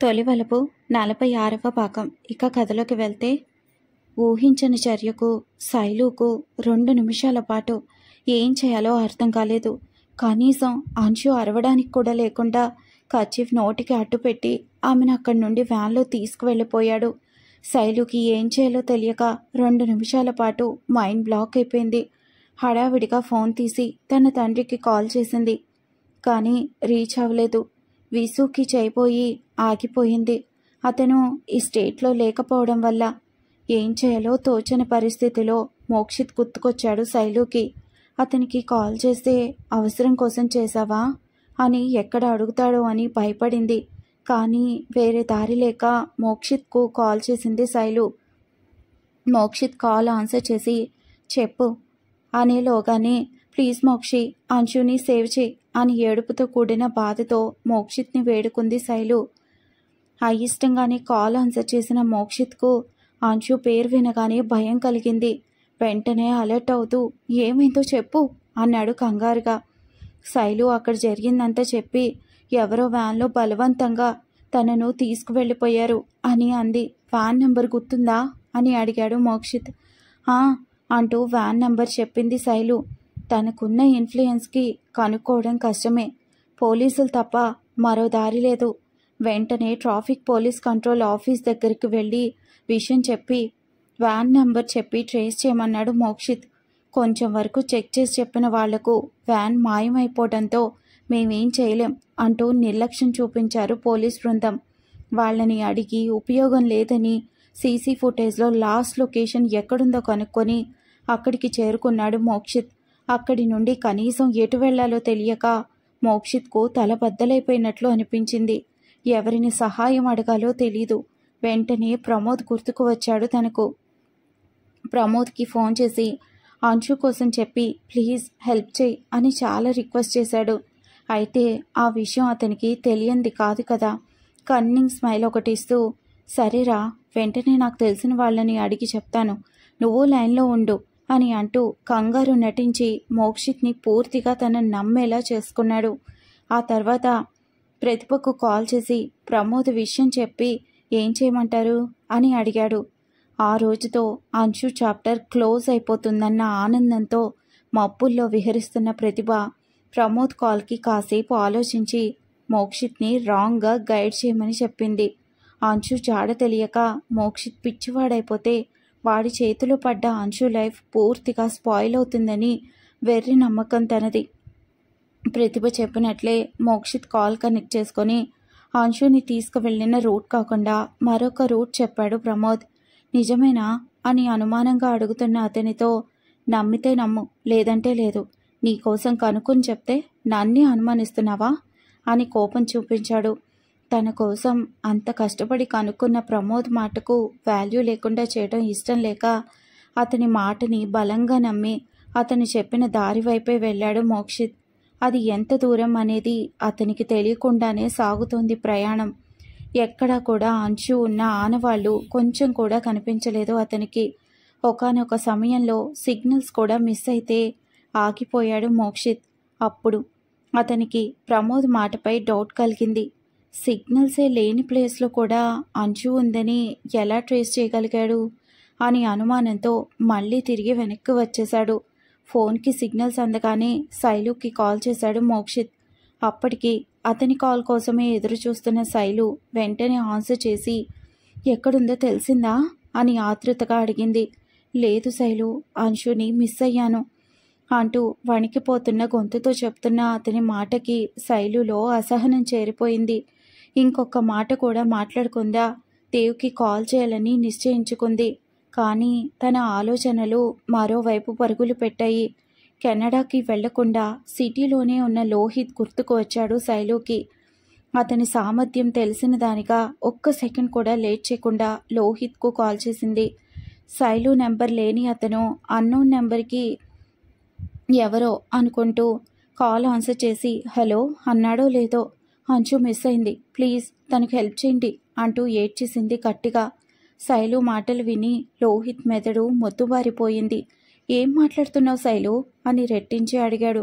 తొలివలపు 46వ భాగం. ఇక కథలోకి వెళ్తే, ఊహించని చర్యకు శైలుకు 2 నిమిషాల పాటు ఏం చేయాలో అర్థం కాలేదు. కనీసం అంశు అరవడానికి కూడా లేకుండా కర్చీఫ్ నోటికి అడ్డుపెట్టి ఆమెను అక్కడి నుండి వ్యాన్లో తీసుకువెళ్ళిపోయాడు. శైలుకి ఏం చేయాలో తెలియక 2 నిమిషాల పాటు మైండ్ బ్లాక్ అయిపోయింది. హడావిడిగా ఫోన్ తీసి తన తండ్రికి కాల్ చేసింది. కానీ రీచ్ అవ్వలేదు. విసుకి చేయిపోయి ఆగిపోయింది. అతను ఈ స్టేట్లో లేకపోవడం వల్ల ఏం చేయాలో తోచని పరిస్థితిలో మోక్షిత్ గుర్తుకొచ్చాడు శైలుకి. అతనికి కాల్ చేస్తే అవసరం కోసం చేశావా అని ఎక్కడ అడుగుతాడో అని భయపడింది. కానీ వేరే దారి లేక మోక్షిత్కు కాల్ చేసింది శైలు. మోక్షిత్ కాల్ ఆన్సర్ చేసి చెప్పు అనేలోగానే ప్లీజ్ మోక్షి, అంశుని సేవ్ చేయి అని ఏడుపుతో కూడిన బాధతో మోక్షిత్ని వేడుకుంది శైలు. అయిష్టంగానే కాల్ ఆన్సర్ చేసిన మోక్షిత్కు అంశు పేరు వినగానే భయం కలిగింది. వెంటనే అలర్ట్ అవుతూ ఏమైందో చెప్పు అన్నాడు కంగారుగా. శైలు అక్కడ జరిగిందంతా చెప్పి ఎవరో వ్యాన్లో బలవంతంగా తనను తీసుకువెళ్ళిపోయారు అని అంది. వ్యాన్ నెంబర్ గుర్తుందా అని అడిగాడు మోక్షిత్. అంటూ వ్యాన్ నెంబర్ చెప్పింది శైలు. తనకున్న ఇన్ఫ్లుయెన్స్కి కనుక్కోవడం కష్టమే. పోలీసులు తప్ప మరో దారి లేదు. వెంటనే ట్రాఫిక్ పోలీస్ కంట్రోల్ ఆఫీస్ దగ్గరికి వెళ్ళి విషయం చెప్పి వ్యాన్ నెంబర్ చెప్పి ట్రేస్ చేయమన్నాడు మోక్షిత్. కొంచెం వరకు చెక్ చేసి చెప్పిన వాళ్లకు వ్యాన్ మాయమైపోవడంతో మేమేం చేయలేం అంటూ నిర్లక్ష్యం చూపించారు పోలీస్ బృందం. వాళ్ళని అడిగి ఉపయోగం లేదని సీసీ ఫుటేజ్లో లాస్ట్ లొకేషన్ ఎక్కడుందో కనుక్కొని అక్కడికి చేరుకున్నాడు మోక్షిత్. అక్కడి నుండి కనీసం ఎటు వెళ్లాలో తెలియక మోక్షిత్కు తల బద్దలైపోయినట్లు అనిపించింది. ఎవరిని సహాయం అడగాలో తెలీదు. వెంటనే ప్రమోద్ గుర్తుకు వచ్చాడు తనకు. ప్రమోద్కి ఫోన్ చేసి అంశు కోసం చెప్పి ప్లీజ్ హెల్ప్ చేయి అని చాలా రిక్వెస్ట్ చేశాడు. అయితే ఆ విషయం అతనికి తెలియంది కాదు కదా. కన్నింగ్ స్మైల్ ఒకటి ఇస్తూ సరేరా, వెంటనే నాకు తెలిసిన వాళ్ళని అడిగి చెప్తాను, నువ్వు లైన్లో ఉండు అని అంటూ కంగారు నటించి మోక్షిత్ని పూర్తిగా తనను నమ్మేలా చేసుకున్నాడు. ఆ తర్వాత ప్రతిభకు కాల్ చేసి ప్రమోద్ విషయం చెప్పి ఏం చేయమంటారు అని అడిగాడు. ఆ రోజుతో అంశు చాప్టర్ క్లోజ్ అయిపోతుందన్న ఆనందంతో మబ్బుల్లో విహరిస్తున్న ప్రతిభ ప్రమోద్ కాల్కి కాసేపు ఆలోచించి మోక్షిత్ని రాంగ్గా గైడ్ చేయమని చెప్పింది. అంశు జాడ తెలియక మోక్షిత్ పిచ్చివాడైపోతే వాడి చేతిలో పడ్డ అంశు లైఫ్ పూర్తిగా స్పాయిల్ అవుతుందని వెర్రి నమ్మకం తనది. ప్రతిభ చెప్పినట్లే మోక్షిత్ కాల్ కనెక్ట్ చేసుకొని అంశుని తీసుకువెళ్ళిన రూట్ కాకుండా మరొక రూట్ చెప్పాడు ప్రమోద్. నిజమేనా అని అనుమానంగా అడుగుతున్న అతనితో నమ్మితే నమ్ము, లేదంటే లేదు. నీకోసం కనుక్కొని చెప్తే నన్నే అనుమానిస్తున్నావా అని కోపం చూపించాడు. తన కోసం అంత కష్టపడి కనుక్కున్న ప్రమోద్ మాటకు వాల్యూ లేకుండా చేయడం ఇష్టం లేక అతని మాటని బలంగా నమ్మి అతను చెప్పిన దారి వైపే వెళ్ళాడు మోక్షిత్. అది ఎంత దూరం అనేది అతనికి తెలియకుండానే సాగుతోంది ప్రయాణం. ఎక్కడా కూడా అంచు ఉన్న ఆనవాళ్లు కొంచెం కూడా కనిపించలేదు అతనికి. ఒకానొక సమయంలో సిగ్నల్స్ కూడా మిస్ అయితే ఆగిపోయాడు మోక్షిత్. అప్పుడు అతనికి ప్రమోద్ మాటపై డౌట్ కలిగింది. సిగ్నల్సే లేని ప్లేస్లో కూడా అంచు ఉందని ఎలా ట్రేస్ చేయగలిగాడు అని అనుమానంతో మళ్ళీ తిరిగి వెనక్కి వచ్చేశాడు. ఫోన్కి సిగ్నల్స్ అందగానే శైలుకి కాల్ చేశాడు మోక్షిత్. అప్పటికి అతని కాల్ కోసమే ఎదురు చూస్తున్న శైలు వెంటనే ఆన్సర్ చేసి ఎక్కడుందో తెలిసిందా అని ఆతృతగా అడిగింది. లేదు శైలు, అంశుని మిస్ అయ్యాను అంటూ వణికిపోతున్న గొంతుతో చెప్తున్న అతని మాటకి శైలులో అసహనం చేరిపోయింది. ఇంకొక మాట కూడా మాట్లాడకుండా దేవ్కి కాల్ చేయాలని నిశ్చయించుకుంది. కానీ తన ఆలోచనలు మరోవైపు పరుగులు పెట్టాయి. కెనడాకి వెళ్లకుండా సిటీలోనే ఉన్న లోహిత్ గుర్తుకు వచ్చాడు శైలుకి. అతని సామర్థ్యం తెలిసిన దానిగా ఒక్క సెకండ్ కూడా లేట్ చేయకుండా లోహిత్కు కాల్ చేసింది. శైలు నెంబర్ లేని అతను అన్నోన్ నెంబర్కి ఎవరో అనుకుంటూ కాల్ ఆన్సర్ చేసి హలో అన్నాడో లేదో అంచు మిస్ అయింది, ప్లీజ్ తనకు హెల్ప్ చేయండి అంటూ ఏడ్చేసింది గట్టిగా. శైలు మాటలు విని లోహిత్ మెదడు మొద్దుబారిపోయింది. ఏం మాట్లాడుతున్నావు శైలు అని రెట్టించి అడిగాడు.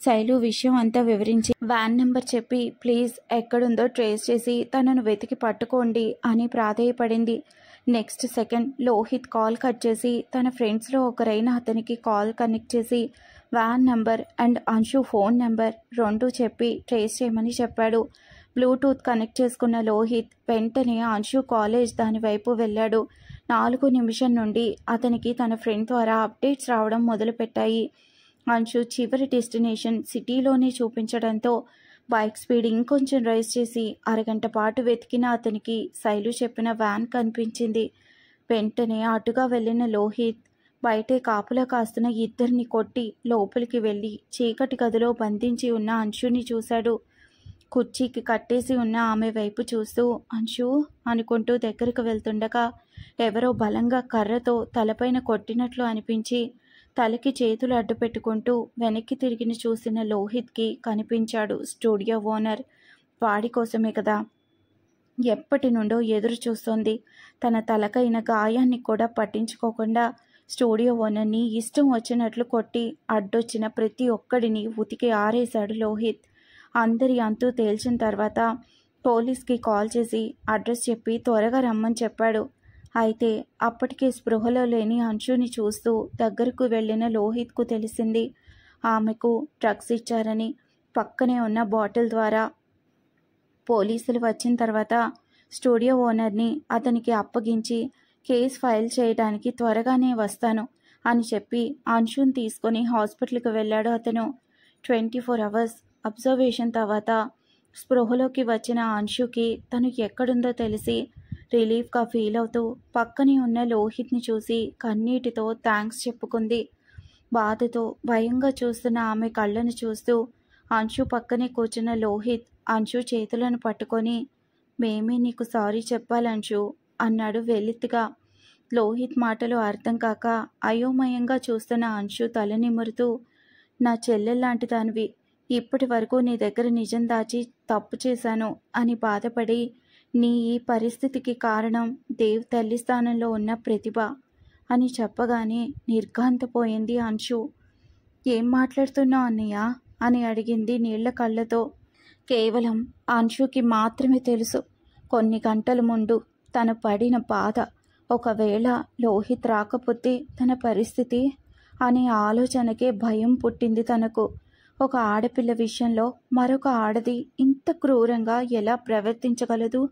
శైలు విషయం అంతా వివరించి వ్యాన్ నెంబర్ చెప్పి ప్లీజ్ ఎక్కడుందో ట్రేస్ చేసి తనను వెతికి పట్టుకోండి అని ప్రాధేయపడింది. Next second Lohith call cut చేసి తన ఫ్రెండ్స్లో ఒకరైన అతనికి కాల్ కనెక్ట్ చేసి van number and Anshu phone number రెండూ చెప్పి ట్రేస్ చేయమని చెప్పాడు. బ్లూటూత్ కనెక్ట్ చేసుకున్న లోహిత్ వెంటనే అంశు కాలేజ్ దాని వైపు వెళ్ళాడు. 4 నిమిషం నుండి అతనికి తన ఫ్రెండ్ ద్వారా అప్డేట్స్ రావడం మొదలుపెట్టాయి. అంశు చివరి డెస్టినేషన్ సిటీలోనే చూపించడంతో బైక్ స్పీడ్ ఇంకొంచెం రైజ్ చేసి అరగంట పాటు వెతికిన అతనికి శైలు చెప్పిన వ్యాన్ కనిపించింది. వెంటనే అటుగా వెళ్ళిన లోహిత్ బయటే కాపులా కాస్తున్న ఇద్దరిని కొట్టి లోపలికి వెళ్ళి చీకటి గదిలో బంధించి ఉన్న అంశుని చూశాడు. కుర్చీకి కట్టేసి ఉన్న ఆమె వైపు చూస్తూ అంశు అనుకుంటూ దగ్గరకు వెళ్తుండగా ఎవరో బలంగా కర్రతో తలపైన కొట్టినట్లు అనిపించి తలకి చేతులు అడ్డు పెట్టుకుంటూ వెనక్కి తిరిగి చూసిన లోహిత్కి కనిపించాడు స్టూడియో ఓనర్. వాడి కోసమే కదా ఎప్పటి నుండో ఎదురు చూస్తోంది. తన తలకైన గాయాన్ని కూడా పట్టించుకోకుండా స్టూడియో ఓనర్ని ఇష్టం వచ్చినట్లు కొట్టి అడ్డొచ్చిన ప్రతి ఒక్కడిని ఉతికి ఆరేశాడు లోహిత్. అందరి అంతూ తేల్చిన తర్వాత పోలీస్కి కాల్ చేసి అడ్రస్ చెప్పి త్వరగా రమ్మని చెప్పాడు. అయితే అప్పటికే స్పృహలో లేని అంశుని చూస్తూ దగ్గరకు వెళ్ళిన లోహిత్కు తెలిసింది ఆమెకు డ్రగ్స్ ఇచ్చారని. పక్కనే ఉన్న బాటిల్ ద్వారా పోలీసులు వచ్చిన తర్వాత స్టూడియో ఓనర్ని అతనికి అప్పగించి కేసు ఫైల్ చేయడానికి త్వరగానే వస్తాను అని చెప్పి అంశుని తీసుకొని హాస్పిటల్కి వెళ్ళాడు అతను. 24 అవర్స్ అబ్జర్వేషన్ తర్వాత స్పృహలోకి వచ్చిన అంశుకి తను ఎక్కడుందో తెలిసి రిలీఫ్గా ఫీల్ అవుతూ పక్కనే ఉన్న లోహిత్ని చూసి కన్నీటితో థ్యాంక్స్ చెప్పుకుంది. బాధతో భయంగా చూస్తున్న ఆమె కళ్ళను చూస్తూ అంశు పక్కనే కూర్చున్న లోహిత్ అంశు చేతులను పట్టుకొని మేమే నీకు సారీ చెప్పాలంశు అన్నాడు వెలితిగా. లోహిత్ మాటలు అర్థం కాక అయోమయంగా చూస్తున్న అంశు తల నిమురుతూ నా చెల్లెల్లాంటి దానివి, ఇప్పటి వరకు నీ దగ్గర నిజం దాచి తప్పు చేశాను అని బాధపడి నీ ఈ పరిస్థితికి కారణం దేవ్ తల్లి స్థానంలో ఉన్న ప్రతిభ అని చెప్పగానే నిర్ఘాంతపోయింది అంశు. ఏం మాట్లాడుతున్నావు అన్నయ్య అని అడిగింది నీళ్ల కళ్ళతో. కేవలం అంశుకి మాత్రమే తెలుసు కొన్ని గంటల ముందు తను పడిన బాధ. ఒకవేళ లోహిత్ రాకపోతే తన పరిస్థితి అనే ఆలోచనకే భయం పుట్టింది తనకు. ఒక ఆడపిల్ల విషయంలో మరొక ఆడది ఇంత క్రూరంగా ఎలా ప్రవర్తించగలదు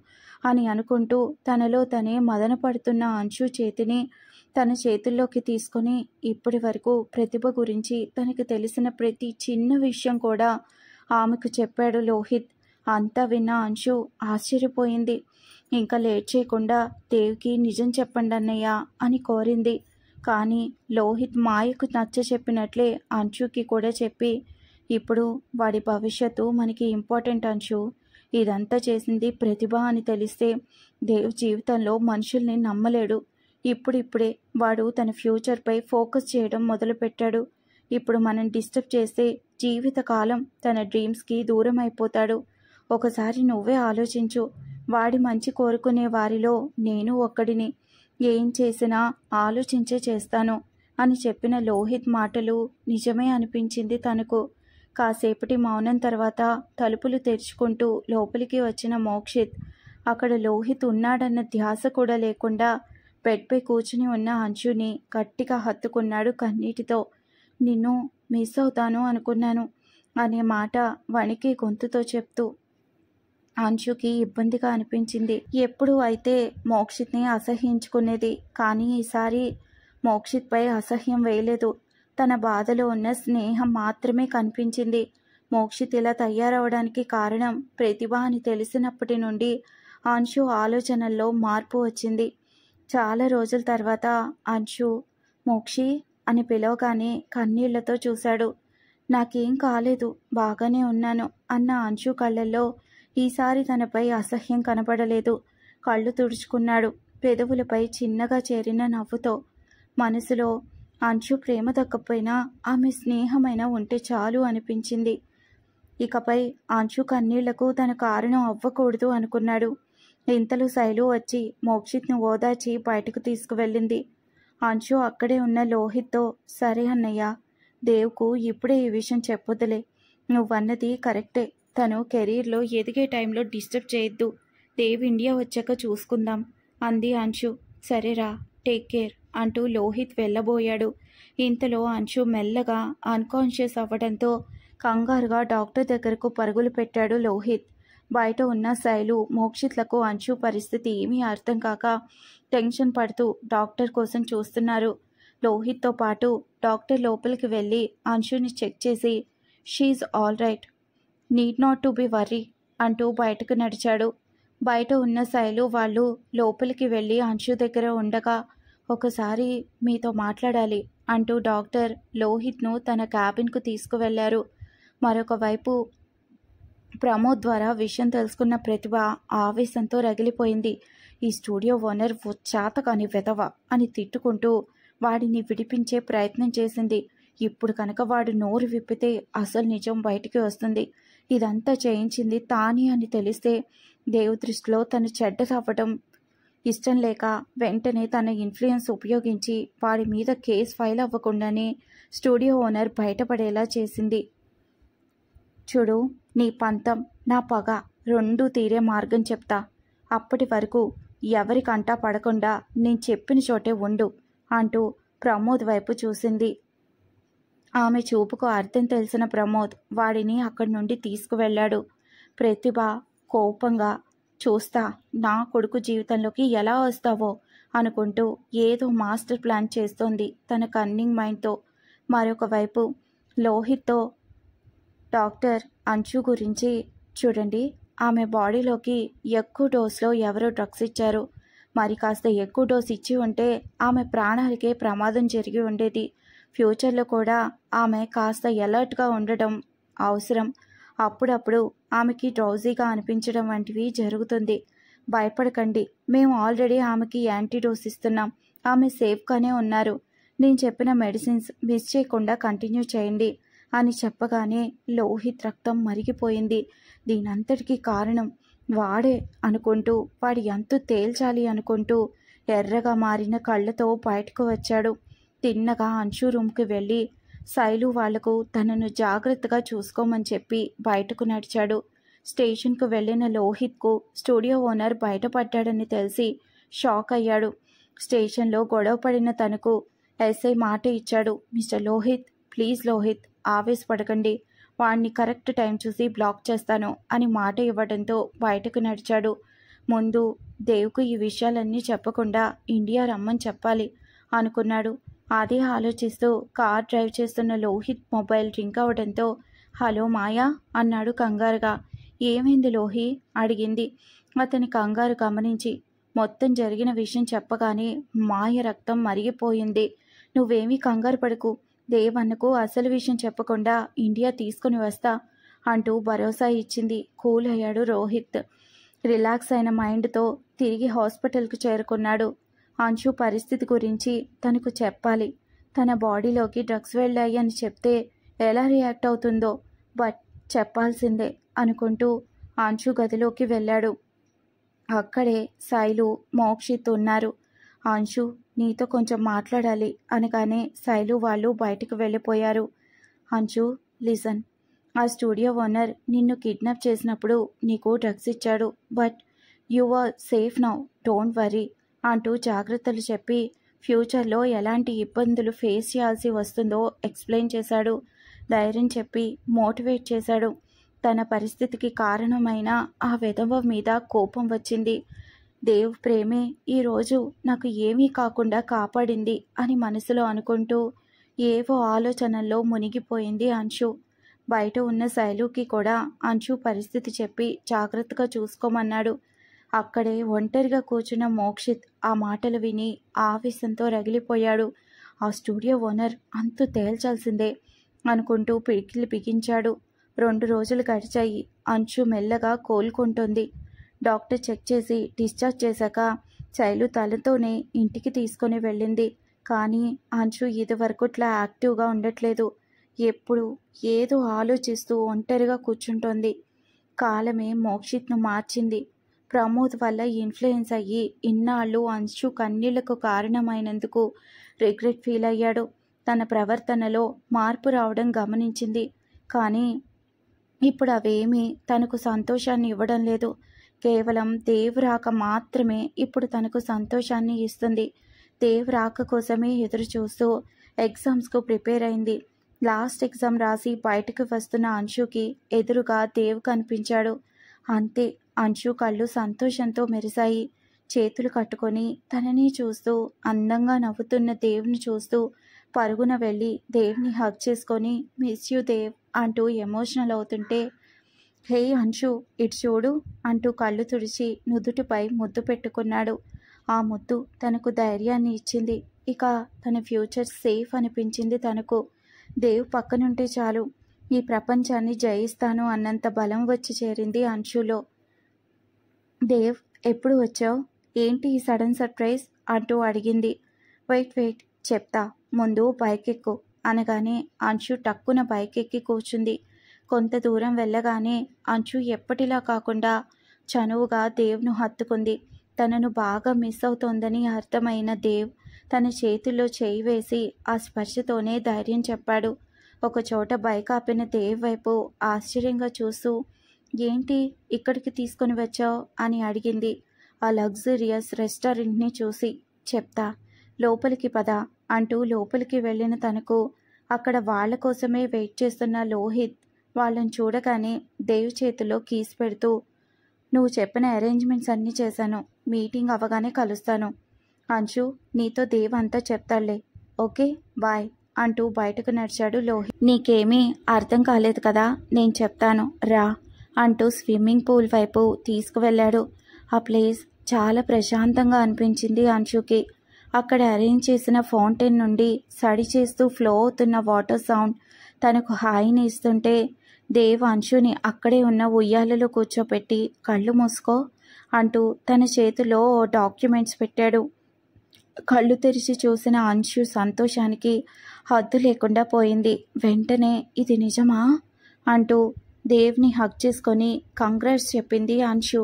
అని అనుకుంటూ తనలో తనే మదన పడుతున్న అంశు చేతిని తన చేతుల్లోకి తీసుకుని ఇప్పటి వరకు ప్రతిభ గురించి తనకు తెలిసిన ప్రతి చిన్న విషయం కూడా ఆమెకు చెప్పాడు లోహిత్. అంతా విన్న అంశు ఆశ్చర్యపోయింది. ఇంకా లేట్ చేయకుండా దేవ్కి నిజం చెప్పండి అన్నయ్య అని కోరింది. కానీ లోహిత్ మాయకు నచ్చ చెప్పినట్లే అంశుకి కూడా చెప్పి ఇప్పుడు వాడి భవిష్యత్తు మనకి ఇంపార్టెంట్ అంశు, ఇదంతా చేసింది ప్రతిభ అని తెలిస్తే దేవ్ జీవితంలో మనుషుల్ని నమ్మలేడు. ఇప్పుడిప్పుడే వాడు తన ఫ్యూచర్పై ఫోకస్ చేయడం మొదలుపెట్టాడు. ఇప్పుడు మనం డిస్టర్బ్ చేస్తే జీవితకాలం తన డ్రీమ్స్కి దూరం అయిపోతాడు. ఒకసారి నువ్వే ఆలోచించు, వాడి మంచి కోరుకునే వారిలో నేను ఒక్కడిని, ఏం చేసినా ఆలోచించే చేస్తాను అని చెప్పిన లోహిత్ మాటలు నిజమే అనిపించింది తనకు. కాసేపటి మౌనం తర్వాత తలుపులు తెరుచుకుంటూ లోపలికి వచ్చిన మోక్షిత్ అక్కడ లోహిత్ ఉన్నాడన్న ధ్యాస కూడా లేకుండా బెడ్పై కూర్చుని ఉన్న అంశుని గట్టిగా హత్తుకున్నాడు కన్నీటితో. నిన్ను మిస్ అవుతాను అనుకున్నాను అనే మాట వణికి గొంతుతో చెప్తూ. అంశుకి ఇబ్బందిగా అనిపించింది. ఎప్పుడు అయితే మోక్షిత్ని అసహ్యించుకునేది, కానీ ఈసారి మోక్షిత్పై అసహ్యం వేయలేదు. తన బాధలో ఉన్న స్నేహం మాత్రమే కనిపించింది. మోక్షిత్ ఇలా తయారవడానికి కారణం ప్రతిభ అని తెలిసినప్పటి నుండి అంశు ఆలోచనల్లో మార్పు వచ్చింది. చాలా రోజుల తర్వాత అంశు మోక్షి అని పిలవగానే కన్నీళ్లతో చూశాడు. నాకేం కాలేదు, బాగానే ఉన్నాను అన్న అంశు కళ్ళల్లో ఈసారి తనపై అసహ్యం కనపడలేదు. కళ్ళు తుడుచుకున్నాడు పెదవులపై చిన్నగా చేరిన నవ్వుతో. మనసులో అంశు ప్రేమ దక్కపోయినా ఆమె స్నేహమైన ఉంటే చాలు అనిపించింది. ఇకపై అంశు కన్నీళ్లకు తన కారణం అవ్వకూడదు అనుకున్నాడు. ఇంతలో శైలు వచ్చి మోక్షిత్ను ఓదార్చి బయటకు తీసుకువెళ్ళింది. అంశు అక్కడే ఉన్న లోహిత్తో సరే అన్నయ్య, దేవ్కు ఇప్పుడే ఈ విషయం చెప్పొద్దులే, నువ్వన్నది కరెక్టే. తను కెరీర్లో ఎదిగే టైంలో డిస్టర్బ్ చేయొద్దు. దేవ్ ఇండియా వచ్చాక చూసుకుందాం అంది అంశు. సరేరా, టేక్ కేర్ అంటూ లోహిత్ వెళ్ళబోయాడు. ఇంతలో అంశు మెల్లగా అన్కాన్షియస్ అవ్వడంతో కంగారుగా డాక్టర్ దగ్గరకు పరుగులు పెట్టాడు లోహిత్. బయట ఉన్న శైలు, మోక్షిత్లకు అంశు పరిస్థితి ఏమీ అర్థం కాక టెన్షన్ పడుతూ డాక్టర్ కోసం చూస్తున్నారు. లోహిత్తో పాటు డాక్టర్ లోపలికి వెళ్ళి అంశుని చెక్ చేసి she's all right, need not to be worry అంటూ బయటకు నడిచాడు. బయట ఉన్న శైలు వాళ్ళు లోపలికి వెళ్ళి అంశు దగ్గర ఉండగా ఒకసారి మీతో మాట్లాడాలి అంటూ డాక్టర్ లోహిత్ను తన క్యాబిన్కు తీసుకువెళ్లారు. మరొక వైపు ప్రమోద్ ద్వారా విషయం తెలుసుకున్న ప్రతిభ ఆవేశంతో రగిలిపోయింది. ఈ స్టూడియో ఓనర్ చాతకాని వెధవ అని తిట్టుకుంటూ వాడిని విడిపించే ప్రయత్నం చేసింది. ఇప్పుడు కనుక వాడు నోరు విప్పితే అసలు నిజం బయటికి వస్తుంది. ఇదంతా చేయించింది తానే అని తెలిస్తే దేవ్ దృష్టిలో తను చెడ్డదవ్వడం ఇష్టం లేక వెంటనే తన ఇన్ఫ్లుయెన్స్ ఉపయోగించి వాడి మీద కేసు ఫైల్ అవ్వకుండానే స్టూడియో ఓనర్ బయటపడేలా చేసింది. చూడు, నీ పంతం నా పగ రెండూ తీరే మార్గం చెప్తా. అప్పటి వరకు ఎవరికంటా పడకుండా నేను చెప్పిన చోటే ఉండు అంటూ ప్రమోద్ వైపు చూసింది. ఆమె చూపుకు అర్థం తెలిసిన ప్రమోద్ వాడిని అక్కడి నుండి తీసుకువెళ్ళాడు. ప్రతిభ కోపంగా చూస్తా నా కొడుకు జీవితంలోకి ఎలా వస్తావో అనుకుంటూ ఏదో మాస్టర్ ప్లాన్ చేస్తోంది తన కన్నింగ్ మైండ్తో. మరొక వైపు లోహిత్తో డాక్టర్ అంశు గురించి చూడండి, ఆమె బాడీలోకి ఎక్కువ డోస్లో ఎవరో డ్రగ్స్ ఇచ్చారు. మరి కాస్త ఎక్కువ డోస్ ఇచ్చి ఉంటే ఆమె ప్రాణాలకే ప్రమాదం జరిగి ఉండేది. ఫ్యూచర్లో కూడా ఆమె కాస్త అలర్ట్గా ఉండడం అవసరం. అప్పుడప్పుడు ఆమెకి డ్రౌజీగా అనిపించడం వంటివి జరుగుతుంది. భయపడకండి, మేము ఆల్రెడీ ఆమెకి యాంటీడోస్ ఇస్తున్నాం. ఆమె సేఫ్గానే ఉన్నారు. నేను చెప్పిన మెడిసిన్స్ మిస్ చేయకుండా కంటిన్యూ చేయండి అని చెప్పగానే లోహిత్ రక్తం మరిగిపోయింది. దీనంతటికీ కారణం వాడే అనుకుంటూ వాడి అంతు తేల్చాలి అనుకుంటూ ఎర్రగా మారిన కళ్ళతో బయటకు వచ్చాడు. తిన్నగా అంశు రూమ్కి వెళ్ళి శైలు వాళ్లకు తనను జాగ్రత్తగా చూసుకోమని చెప్పి బయటకు నడిచాడు. స్టేషన్కు వెళ్ళిన లోహిత్కు స్టూడియో ఓనర్ బయటపడ్డాడని తెలిసి షాక్ అయ్యాడు. స్టేషన్లో గొడవ పడిన తనకు ఎస్ఐ మాట ఇచ్చాడు. మిస్టర్ లోహిత్, ప్లీజ్ లోహిత్, ఆవేశపడకండి, వాడిని కరెక్ట్ టైం చూసి బ్లాక్ చేస్తాను అని మాట ఇవ్వడంతో బయటకు నడిచాడు. ముందు దేవ్కు ఈ విషయాలన్నీ చెప్పకుండా ఇండియా రమ్మని చెప్పాలి అనుకున్నాడు. అదే ఆలోచిస్తూ కార్ డ్రైవ్ చేస్తున్న లోహిత్ మొబైల్ రింగ్ అవడంతో హలో మాయా అన్నాడు కంగారుగా. ఏమైంది లోహి అడిగింది. అతని కంగారు గమనించి మొత్తం జరిగిన విషయం చెప్పగానే మాయ రక్తం మరిగిపోయింది. నువ్వేమీ కంగారు పడకు, దేవన్నకు అసలు విషయం చెప్పకుండా ఇండియా తీసుకుని వస్తా అంటూ భరోసా ఇచ్చింది. కూల్ అయ్యాడు రోహిత్. రిలాక్స్ అయిన మైండ్తో తిరిగి హాస్పిటల్కు చేరుకున్నాడు. అంశు పరిస్థితి గురించి తనకు చెప్పాలి. తన బాడీలోకి డ్రగ్స్ వెళ్ళాయి అని చెప్తే ఎలా రియాక్ట్ అవుతుందో, బట్ చెప్పాల్సిందే అనుకుంటూ అంశు గదిలోకి వెళ్ళాడు. అక్కడే శైలు, మోక్షిత్ ఉన్నారు. అంశు, నీతో కొంచెం మాట్లాడాలి అనగానే శైలు వాళ్ళు బయటకు వెళ్ళిపోయారు. అంశు, లిసన్, ఆ స్టూడియో ఓనర్ నిన్ను కిడ్నాప్ చేసినప్పుడు నీకు డ్రగ్స్ ఇచ్చాడు. But you are safe now, don't worry అంటూ జాగ్రత్తలు చెప్పి ఫ్యూచర్లో ఎలాంటి ఇబ్బందులు ఫేస్ చేయాల్సి వస్తుందో ఎక్స్ప్లెయిన్ చేశాడు. ధైర్యం చెప్పి మోటివేట్ చేశాడు. తన పరిస్థితికి కారణమైన ఆ విధవ మీద కోపం వచ్చింది. దేవ్ ప్రేమే ఈరోజు నాకు ఏమీ కాకుండా కాపాడింది అని మనసులో అనుకుంటూ ఏవో ఆలోచనల్లో మునిగిపోయింది అంశు. బయట ఉన్న శైలుకి కూడా అంశు పరిస్థితి చెప్పి జాగ్రత్తగా చూసుకోమన్నాడు. అక్కడే ఒంటరిగా కూర్చున్న మోక్షిత్ ఆ మాటలు విని ఆవేశంతో రగిలిపోయాడు. ఆ స్టూడియో ఓనర్ అంతు తేల్చాల్సిందే అనుకుంటూ పిడికిలు బిగించాడు. 2 రోజులు గడిచాయి. అంశు మెల్లగా కోలుకుంటుంది. డాక్టర్ చెక్ చేసి డిశ్చార్జ్ చేశాక శైలు తనతోనే ఇంటికి తీసుకొని వెళ్ళింది. కానీ అంశు ఇదివరకుట్లా యాక్టివ్గా ఉండట్లేదు. ఎప్పుడు ఏదో ఆలోచిస్తూ ఒంటరిగా కూర్చుంటోంది. కాలమే మోక్షిత్ను మార్చింది. ప్రమోద్ వల్ల ఇన్ఫ్లుయెన్స్ అయ్యి ఇన్నాళ్ళు అంశు కన్నీళ్లకు కారణమైనందుకు రిగ్రెట్ ఫీల్ అయ్యాడు. తన ప్రవర్తనలో మార్పు రావడం గమనించింది. కానీ ఇప్పుడు అవేమీ తనకు సంతోషాన్ని ఇవ్వడం లేదు. కేవలం దేవ్ రాక మాత్రమే ఇప్పుడు తనకు సంతోషాన్ని ఇస్తుంది. దేవ్ రాక కోసమే ఎదురు చూస్తూ ఎగ్జామ్స్కు ప్రిపేర్ అయింది. లాస్ట్ ఎగ్జామ్ రాసి బయటకు వస్తున్న అంశుకి ఎదురుగా దేవ్ కనిపించాడు. అంతే, అంశు కళ్ళు సంతోషంతో మెరిశాయి. చేతులు కట్టుకొని తనని చూస్తూ అందంగా నవ్వుతున్న దేవ్ని చూస్తూ పరుగున వెళ్ళి దేవ్ని హగ్ చేసుకొని మిస్ యూ దేవ్ అంటూ ఎమోషనల్ అవుతుంటే, హే అంశు ఇటు చూడు అంటూ కళ్ళు తుడిచి నుదుటిపై ముద్దు పెట్టుకున్నాడు. ఆ ముద్దు తనకు ధైర్యాన్ని ఇచ్చింది. ఇక తన ఫ్యూచర్ సేఫ్ అనిపించింది తనకు. దేవ్ పక్కనుంటే చాలు, ఈ ప్రపంచాన్ని జయిస్తాను అన్నంత బలం వచ్చి చేరింది అంశులో. దేవ్ ఎప్పుడు వచ్చావు, ఏంటి ఈ సడన్ సర్ప్రైజ్ అంటూ అడిగింది. వెయిట్ చెప్తా, ముందు బైక్ ఎక్కు అనగానే అంశు టక్కున బైక్ ఎక్కి కూర్చుంది. కొంత దూరం వెళ్ళగానే అంశు ఎప్పటిలా కాకుండా చనువుగా దేవ్ను హత్తుకుంది. తనను బాగా మిస్ అవుతోందని అర్థమైన దేవ్ తన చేతుల్లో చేయి వేసి ఆ స్పర్శతోనే ధైర్యం చెప్పాడు. ఒకచోట బైక్ ఆపిన దేవ్ వైపు ఆశ్చర్యంగా చూస్తూ, ఏంటి ఇక్కడికి తీసుకొని వచ్చావు అని అడిగింది. ఆ లగ్జరియస్ రెస్టారెంట్ని చూసి. చెప్తా, లోపలికి పద అంటూ లోపలికి వెళ్ళిన తనకు అక్కడ వాళ్ళ కోసమే వెయిట్ చేస్తున్న లోహిత్ వాళ్ళని చూడగానే దేవ్ చేతిలో కీస్ పెడుతూ, నువ్వు చెప్పిన అరేంజ్మెంట్స్ అన్నీ చేశాను, మీటింగ్ అవగానే కలుస్తాను. అంశు నీతో దేవ్ అంతా చెప్తాడులే, ఓకే బాయ్ అంటూ బయటకు నడిచాడు లోహిత్. నీకేమీ అర్థం కాలేదు కదా, నేను చెప్తాను రా అంటూ స్విమ్మింగ్ పూల్ వైపు తీసుకువెళ్ళాడు. ఆ ప్లేస్ చాలా ప్రశాంతంగా అనిపించింది అంశుకి. అక్కడ అరేంజ్ చేసిన ఫౌంటైన్ నుండి సడి చేస్తూ ఫ్లో అవుతున్న వాటర్ సౌండ్ తనకు హాయిని ఇస్తుంటే, దేవ్ అంశుని అక్కడే ఉన్న ఉయ్యాలలో కూర్చోపెట్టి కళ్ళు మూసుకో అంటూ తన చేతిలో డాక్యుమెంట్స్ పెట్టాడు. కళ్ళు తెరిచి చూసిన అంశు సంతోషానికి హద్దు లేకుండా పోయింది. వెంటనే ఇది నిజమా అంటూ దేవ్ని హగ్ చేసుకొని కంగ్రాట్స్ చెప్పింది అంశు.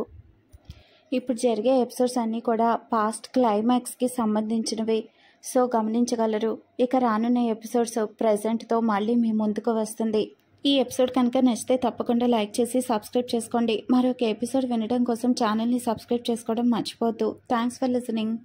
ఇప్పుడు జరిగే ఎపిసోడ్స్ అన్నీ కూడా పాస్ట్ క్లైమాక్స్కి సంబంధించినవి, సో గమనించగలరు. ఇక రానున్న ఎపిసోడ్స్ ప్రజెంట్తో మళ్ళీ మీ ముందుకు వస్తుంది. ఈ ఎపిసోడ్ కనుక నచ్చితే తప్పకుండా లైక్ చేసి సబ్స్క్రైబ్ చేసుకోండి. మరొక ఎపిసోడ్ వినడం కోసం ఛానల్ని సబ్స్క్రైబ్ చేసుకోవడం మర్చిపోవద్దు. Thanks for listening.